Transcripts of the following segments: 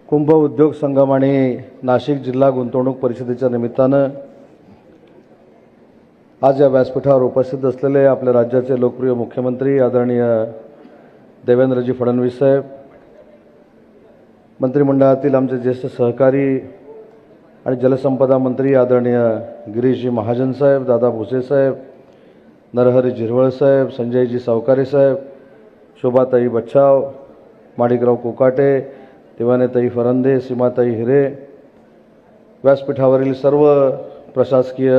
कुंभ उद्योग संगम आणि नाशिक जिल्हा गुंतवणूक परिषदेच्या निमित्तानं आज या व्यासपीठावर उपस्थित असलेले आपल्या राज्याचे लोकप्रिय मुख्यमंत्री आदरणीय देवेंद्रजी फडणवीस साहेब, मंत्रिमंडळातील आमचे ज्येष्ठ सहकारी आणि जलसंपदा मंत्री आदरणीय गिरीशजी महाजन साहेब, दादा भुसे साहेब, नरहरी झिरवळ साहेब, संजयजी सावकारे साहेब, शोभाताई बच्छाव, माणिकराव कोकाटे, दिवानेताई फरंदे, सीमाताई हिरे, व्यासपीठावरील सर्व प्रशासकीय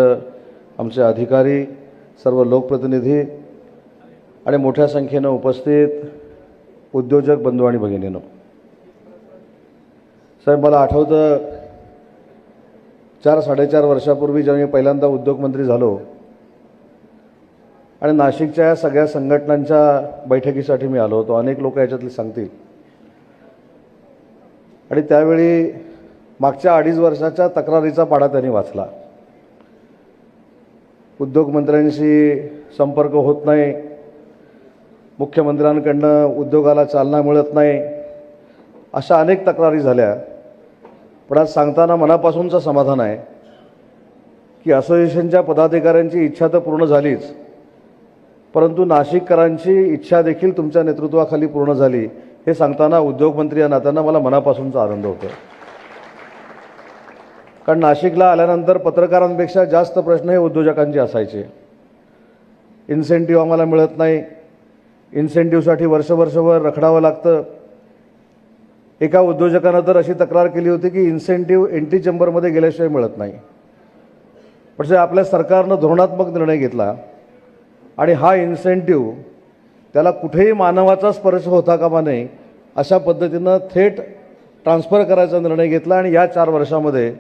आमचे अधिकारी, सर्व लोकप्रतिनिधी आणि मोठ्या संख्येनं उपस्थित उद्योजक बंधू आणि भगिनींनो, साहेब मला आठवतं 4-4.5 वर्षापूर्वी जेव्हा मी पहिल्यांदा उद्योगमंत्री झालो आणि नाशिकच्या या सगळ्या संघटनांच्या बैठकीसाठी मी आलो होतो. अनेक लोक याच्यातले सांगतील. आणि त्यावेळी मागच्या 2.5 वर्षाच्या तक्रारीचा पाढा त्यांनी वाचला. उद्योगमंत्र्यांशी संपर्क होत नाही, मुख्यमंत्र्यांकडनं उद्योगाला चालना मिळत नाही, अशा अनेक तक्रारी झाल्या. पण आज सांगताना मनापासूनचं समाधान आहे की असोसिएशनच्या पदाधिकाऱ्यांची इच्छा तर पूर्ण झालीच, परंतु नाशिककरांची इच्छा देखील तुमच्या नेतृत्वाखाली पूर्ण झाली. हे सांगताना उद्योगमंत्री या नात्यानं मला मनापासूनचा आनंद होतो. कारण नाशिकला आल्यानंतर पत्रकारांपेक्षा जास्त प्रश्न हे उद्योजकांचे असायचे. इन्सेंटिव्ह आम्हाला मिळत नाही, इन्सेंटिव्हसाठी वर्षभर रखडावं लागतं. एका उद्योजकानं तर अशी तक्रार केली होती की इन्सेंटिव्ह एंट्री चेंबरमध्ये गेल्याशिवाय मिळत नाही. पण आपल्या सरकारनं धोरणात्मक निर्णय घेतला आणि हा इन्सेंटिव्ह त्याला कुठेही मानवाचा स्पर्श होता कामा नये अशा पद्धतीनं थेट ट्रान्सफर करायचा निर्णय घेतला. आणि या 4 वर्षामध्ये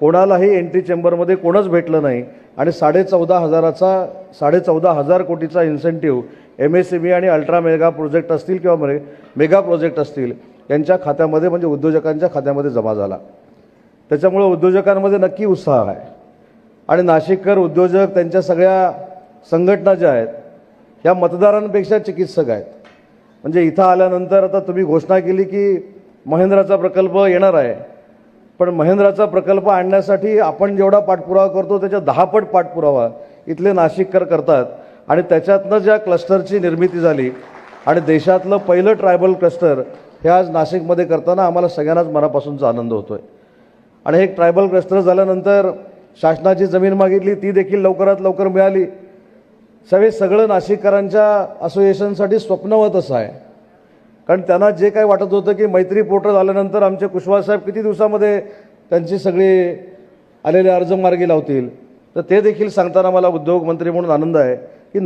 कोणालाही एंट्री चेंबरमध्ये कोणच भेटलं नाही आणि 14,500 कोटीचा इन्सेंटिव्ह MSME आणि अल्ट्रा मेगा प्रोजेक्ट असतील किंवा मेगा प्रोजेक्ट असतील यांच्या खात्यामध्ये म्हणजे उद्योजकांच्या खात्यामध्ये जमा झाला. त्याच्यामुळे उद्योजकांमध्ये नक्की उत्साह आहे. आणि नाशिककर उद्योजक त्यांच्या सगळ्या संघटना ज्या आहेत ह्या मतदारांपेक्षा चिकित्सक आहेत. म्हणजे इथं आल्यानंतर आता तुम्ही घोषणा केली की महेंद्राचा प्रकल्प येणार आहे, पण महेंद्राचा प्रकल्प आणण्यासाठी आपण जेवढा पाठपुरावा करतो त्याच्या 10 पट पाठपुरावा इथले नाशिककर करतात. आणि त्याच्यातनं ज्या क्लस्टरची निर्मिती झाली आणि देशातलं पहिलं ट्रायबल क्लस्टर हे आज नाशिकमध्ये करताना आम्हाला सगळ्यांनाच मनापासूनचा आनंद होतो आहे. आणि हे ट्रायबल क्लस्टर झाल्यानंतर शासनाची जमीन मागितली, ती देखील लवकरात लवकर मिळाली. सगळं नाशिककरांच्या असोसिएशनसाठी स्वप्नवत असं आहे. कारण त्यांना जे काही वाटत होतं की मैत्री पोर्टल आल्यानंतर आमचे कुशवाहा साहेब किती दिवसामध्ये त्यांची सगळी आलेले अर्ज मार्गी लावतील, तर ते देखील सांगताना मला उद्योगमंत्री म्हणून आनंद आहे की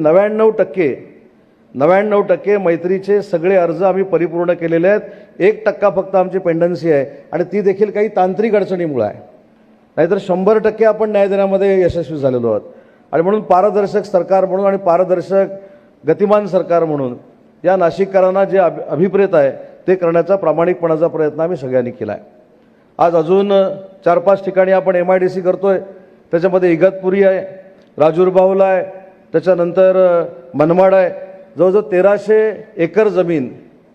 99% मैत्रीचे सगळे अर्ज आम्ही परिपूर्ण केलेले आहेत. 1% फक्त आमची पेंडन्सी आहे आणि ती देखील काही तांत्रिक अडचणीमुळे आहे. नाहीतर 100% आपण न्याय देण्यामध्ये यशस्वी झालेलो आहोत. आणि म्हणून पारदर्शक सरकार म्हणून आणि पारदर्शक गतिमान सरकार म्हणून या नाशिककरांना जे अभिप्रेत आहे ते करण्याचा प्रामाणिकपणाचा प्रयत्न आम्ही सगळ्यांनी केला आहे. आज अजून 4-5 ठिकाणी आपण MIDC करतोय. त्याच्यामध्ये इगतपुरी आहे, राजूरबावला आहे, त्याच्यानंतर मनमाड आहे. जवळजवळ 1300 एकर जमीन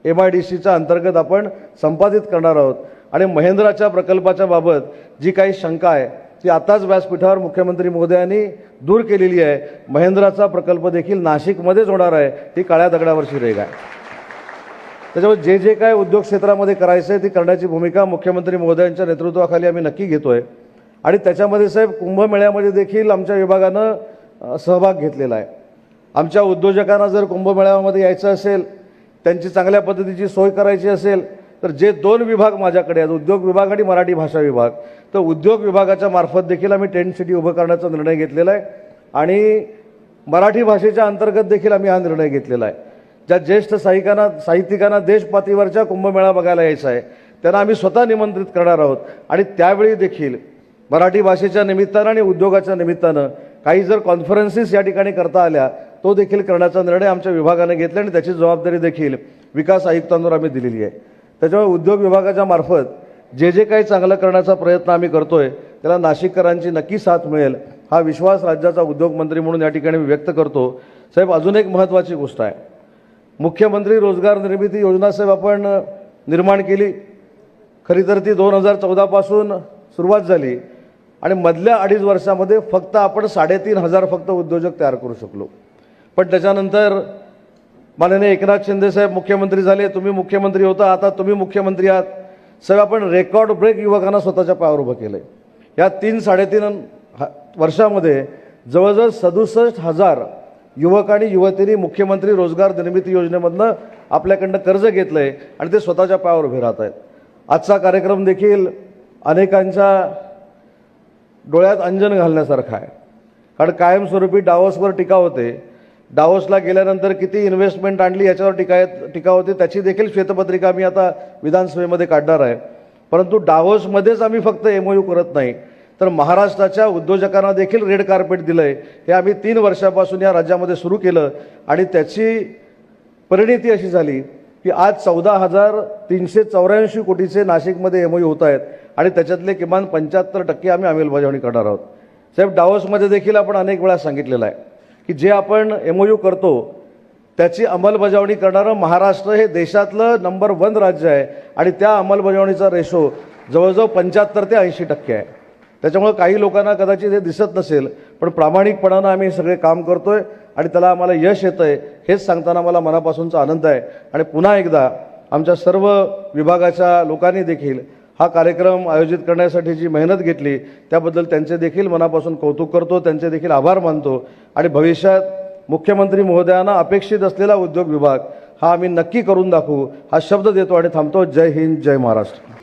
MIDCच्या अंतर्गत आपण संपादित करणार आहोत. आणि महेंद्राच्या प्रकल्पाच्या बाबत जी काही शंका आहे ती आताच व्यासपीठावर मुख्यमंत्री महोदयांनी दूर केलेली आहे. महेंद्राचा प्रकल्प देखील नाशिकमध्येच होणार आहे. ती काळ्या दगडावरची रेघ आहे. त्याच्यामुळे जे काय उद्योग क्षेत्रामध्ये करायचं आहे ती करण्याची भूमिका मुख्यमंत्री महोदयांच्या नेतृत्वाखाली आम्ही नक्की घेतोय. आणि त्याच्यामध्ये साहेब कुंभमेळ्यामध्ये देखील आमच्या विभागानं सहभाग घेतलेला आहे. आमच्या उद्योजकांना जर कुंभमेळ्यामध्ये यायचं असेल, त्यांची चांगल्या पद्धतीची सोय करायची असेल, तर जे 2 विभाग माझ्याकडे आहेत, उद्योग विभाग आणि मराठी भाषा विभाग, तर उद्योग विभागाच्या मार्फत देखील आम्ही टेंट सिटी उभं करण्याचा निर्णय घेतलेला आहे. आणि मराठी भाषेच्या अंतर्गत देखील आम्ही हा निर्णय घेतलेला आहे. ज्या ज्येष्ठ साहित्यिकांना देशपातळीवरच्या कुंभमेळा बघायला यायचा आहे त्यांना आम्ही स्वतः निमंत्रित करणार आहोत. आणि त्यावेळी देखील मराठी भाषेच्या निमित्तानं आणि उद्योगाच्या निमित्तानं काही जर कॉन्फरन्सेस या ठिकाणी करता आल्या तो देखील करण्याचा निर्णय आमच्या विभागाने घेतला आणि त्याची जबाबदारी देखील विकास आयुक्तांवर आम्ही दिलेली आहे. त्याच्यामुळे उद्योग विभागाच्या मार्फत जे काही चांगलं करण्याचा प्रयत्न आम्ही करतोय त्याला नाशिककरांची नक्की साथ मिळेल हा विश्वास राज्याचा उद्योगमंत्री म्हणून या ठिकाणी मी व्यक्त करतो. साहेब अजून एक महत्त्वाची गोष्ट आहे, मुख्यमंत्री रोजगार निर्मिती योजना साहेब आपण निर्माण केली. खरी तर ती 2014 पासून सुरुवात झाली आणि मधल्या 2.5 वर्षामध्ये फक्त आपण 3,500 फक्त उद्योजक तयार करू शकलो. पण त्याच्यानंतर माननीय एकनाथ शिंदे साहेब मुख्यमंत्री झाले, तुम्ही मुख्यमंत्री होता, आता तुम्ही मुख्यमंत्री आहात. सगळं आपण रेकॉर्ड ब्रेक युवकांना स्वतःच्या पायावर उभं केलं. या 3-3.5 वर्षामध्ये जवळजवळ 67,000 युवक आणि युवतींनी मुख्यमंत्री रोजगार निर्मिती योजनेमधनं आपल्याकडनं कर्ज घेतलं आहे आणि ते स्वतःच्या पायावर उभे राहत आहेत. आजचा कार्यक्रम देखील अनेकांच्या डोळ्यात अंजन घालण्यासारखा आहे. कारण कायमस्वरूपी डावोसवर टीका होते. डावोसला गेल्यानंतर किती इन्व्हेस्टमेंट आणली याच्यावर टीका होते. त्याची देखील श्वेतपत्रिका मी आता विधानसभेमध्ये काढणार आहे. परंतु डावोसमध्येच आम्ही फक्त MOU करत नाही, तर महाराष्ट्राच्या उद्योजकांना देखील रेड कार्पेट दिलं आहे. हे आम्ही 3 वर्षापासून या राज्यामध्ये सुरू केलं आणि त्याची परिणिती अशी झाली की आज 14,384 कोटीचे नाशिकमध्ये MOU होत आहेत आणि त्याच्यातले किमान 75% आम्ही अंमलबजावणी करणार आहोत. साहेब, डावोसमध्ये देखील आपण अनेक वेळा सांगितलेलं आहे की जे आपण MOU करतो त्याची अंमलबजावणी करणारं महाराष्ट्र हे देशातलं नंबर 1 राज्य आहे आणि त्या अंमलबजावणीचा रेशो जवळजवळ 75 ते 80% आहे. त्याच्यामुळे काही लोकांना कदाचित हे दिसत नसेल, पण प्रामाणिकपणानं आम्ही सगळे काम करतोय आणि त्याला आम्हाला यश येतंय हेच सांगताना मला मनापासूनचा आनंद आहे. आणि पुन्हा एकदा आमच्या सर्व विभागाच्या लोकांनी देखील हा कार्यक्रम आयोजित करण्यासाठी जी मेहनत घेतली त्याबद्दल त्यांचे देखील मनापासून कौतुक करतो, त्यांचे देखील आभार मानतो. आणि भविष्यात मुख्यमंत्री महोदयांना अपेक्षित असलेला उद्योग विभाग हा आम्ही नक्की करून दाखवू हा शब्द देतो आणि थांबतो. जय हिंद, जय महाराष्ट्र.